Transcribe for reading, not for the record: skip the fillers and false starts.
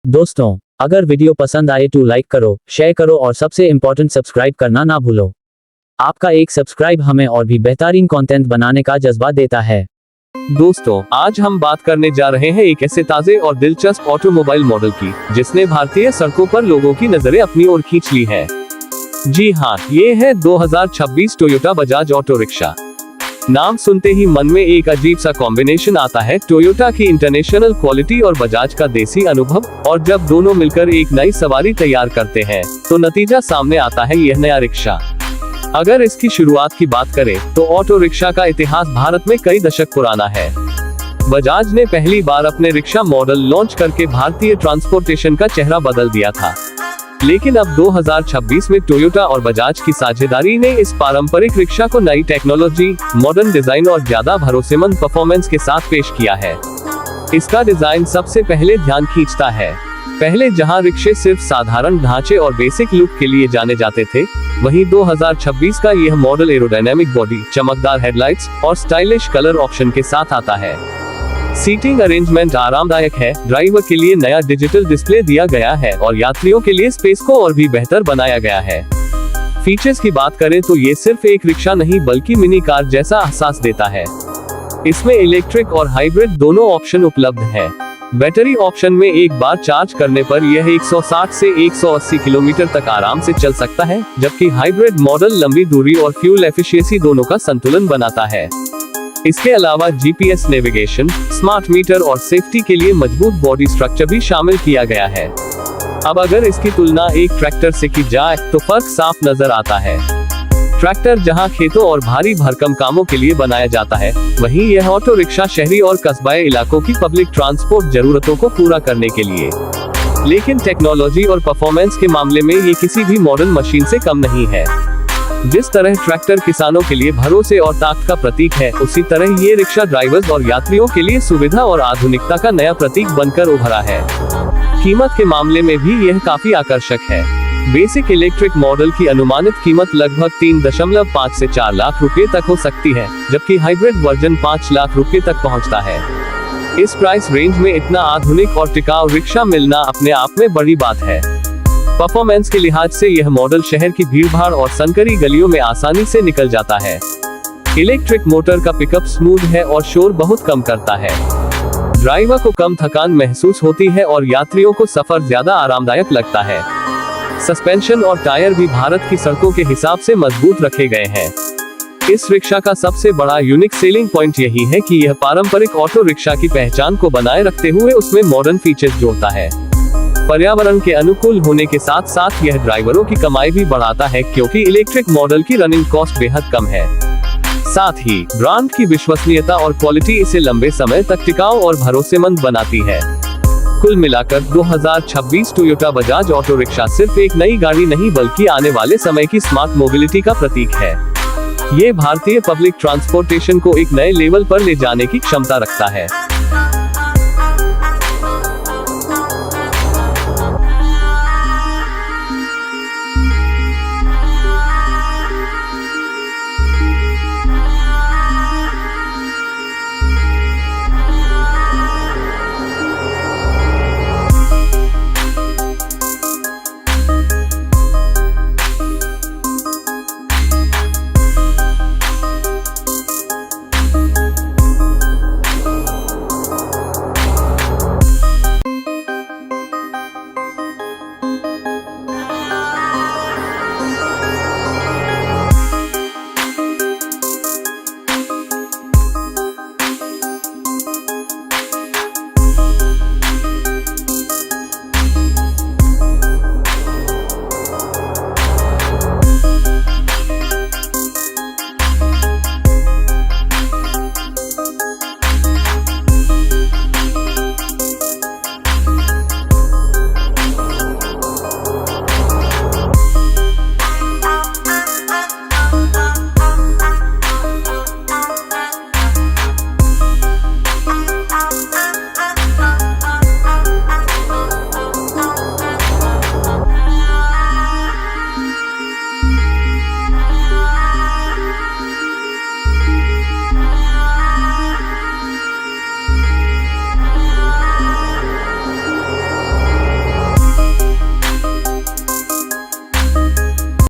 दोस्तों, अगर वीडियो पसंद आए तो लाइक करो, शेयर करो और सबसे इम्पोर्टेंट सब्सक्राइब करना ना भूलो। आपका एक सब्सक्राइब हमें और भी बेहतरीन कंटेंट बनाने का जज्बा देता है। दोस्तों, आज हम बात करने जा रहे हैं एक ऐसे ताजे और दिलचस्प ऑटोमोबाइल मॉडल की जिसने भारतीय सड़कों पर लोगों की नजरें अपनी ओर खींच ली है। जी हाँ, ये है 2026 टोयोटा बजाज ऑटो रिक्शा। नाम सुनते ही मन में एक अजीब सा कॉम्बिनेशन आता है, टोयोटा की इंटरनेशनल क्वालिटी और बजाज का देसी अनुभव, और जब दोनों मिलकर एक नई सवारी तैयार करते हैं तो नतीजा सामने आता है यह नया रिक्शा। अगर इसकी शुरुआत की बात करें तो ऑटो रिक्शा का इतिहास भारत में कई दशक पुराना है। बजाज ने पहली बार अपने रिक्शा मॉडल लॉन्च करके भारतीय ट्रांसपोर्टेशन का चेहरा बदल दिया था, लेकिन अब 2026 में टोयोटा और बजाज की साझेदारी ने इस पारंपरिक रिक्शा को नई टेक्नोलॉजी, मॉडर्न डिजाइन और ज्यादा भरोसेमंद परफॉर्मेंस के साथ पेश किया है। इसका डिजाइन सबसे पहले ध्यान खींचता है। पहले जहां रिक्शे सिर्फ साधारण ढांचे और बेसिक लुक के लिए जाने जाते थे, वहीं 2026 का यह मॉडल एरोडायनामिक बॉडी, चमकदार हेडलाइट्स और स्टाइलिश कलर ऑप्शन के साथ आता है। सीटिंग अरेंजमेंट आरामदायक है, ड्राइवर के लिए नया डिजिटल डिस्प्ले दिया गया है और यात्रियों के लिए स्पेस को और भी बेहतर बनाया गया है। फीचर्स की बात करें तो ये सिर्फ एक रिक्शा नहीं बल्कि मिनी कार जैसा एहसास देता है। इसमें इलेक्ट्रिक और हाइब्रिड दोनों ऑप्शन उपलब्ध हैं। बैटरी ऑप्शन में एक बार चार्ज करने पर यह 160 से 180 किलोमीटर तक आराम से चल सकता है, जबकि हाइब्रिड मॉडल लंबी दूरी और फ्यूल एफिशिएंसी दोनों का संतुलन बनाता है। इसके अलावा जीपीएस नेविगेशन, स्मार्ट मीटर और सेफ्टी के लिए मजबूत बॉडी स्ट्रक्चर भी शामिल किया गया है। अब अगर इसकी तुलना एक ट्रैक्टर से की जाए तो फर्क साफ नजर आता है। ट्रैक्टर जहां खेतों और भारी भरकम कामों के लिए बनाया जाता है, वहीं यह ऑटो रिक्शा शहरी और कस्बाई इलाकों की पब्लिक ट्रांसपोर्ट जरूरतों को पूरा करने के लिए। लेकिन टेक्नोलॉजी और परफॉर्मेंस के मामले में ये किसी भी मॉडर्न मशीन से कम नहीं है। जिस तरह ट्रैक्टर किसानों के लिए भरोसे और ताकत का प्रतीक है, उसी तरह ये रिक्शा ड्राइवर्स और यात्रियों के लिए सुविधा और आधुनिकता का नया प्रतीक बनकर उभरा है। कीमत के मामले में भी यह काफी आकर्षक है। बेसिक इलेक्ट्रिक मॉडल की अनुमानित कीमत लगभग 3.5 से 4 लाख रुपए तक हो सकती है, जबकि हाइब्रिड वर्जन 5 लाख रुपए तक पहुंचता है। इस प्राइस रेंज में इतना आधुनिक और टिकाऊ रिक्शा मिलना अपने आप में बड़ी बात है। परफॉर्मेंस के लिहाज से यह मॉडल शहर की भीड़भाड़ और संकरी गलियों में आसानी से निकल जाता है। इलेक्ट्रिक मोटर का पिकअप स्मूथ है और शोर बहुत कम करता है। ड्राइवर को कम थकान महसूस होती है और यात्रियों को सफर ज्यादा आरामदायक लगता है। सस्पेंशन और टायर भी भारत की सड़कों के हिसाब से मजबूत रखे गए हैं। इस रिक्शा का सबसे बड़ा यूनिक सेलिंग पॉइंट यही है कि यह पारंपरिक ऑटो रिक्शा की पहचान को बनाए रखते हुए उसमें मॉडर्न फीचर्स जोड़ता है। पर्यावरण के अनुकूल होने के साथ साथ यह ड्राइवरों की कमाई भी बढ़ाता है, क्योंकि इलेक्ट्रिक मॉडल की रनिंग कॉस्ट बेहद कम है। साथ ही ब्रांड की विश्वसनीयता और क्वालिटी इसे लंबे समय तक टिकाऊ और भरोसेमंद बनाती है। कुल मिलाकर 2026 टोयोटा बजाज ऑटो रिक्शा सिर्फ एक नई गाड़ी नहीं बल्कि आने वाले समय की स्मार्ट मोबिलिटी का प्रतीक है। ये भारतीय पब्लिक ट्रांसपोर्टेशन को एक नए लेवल पर ले जाने की क्षमता रखता है।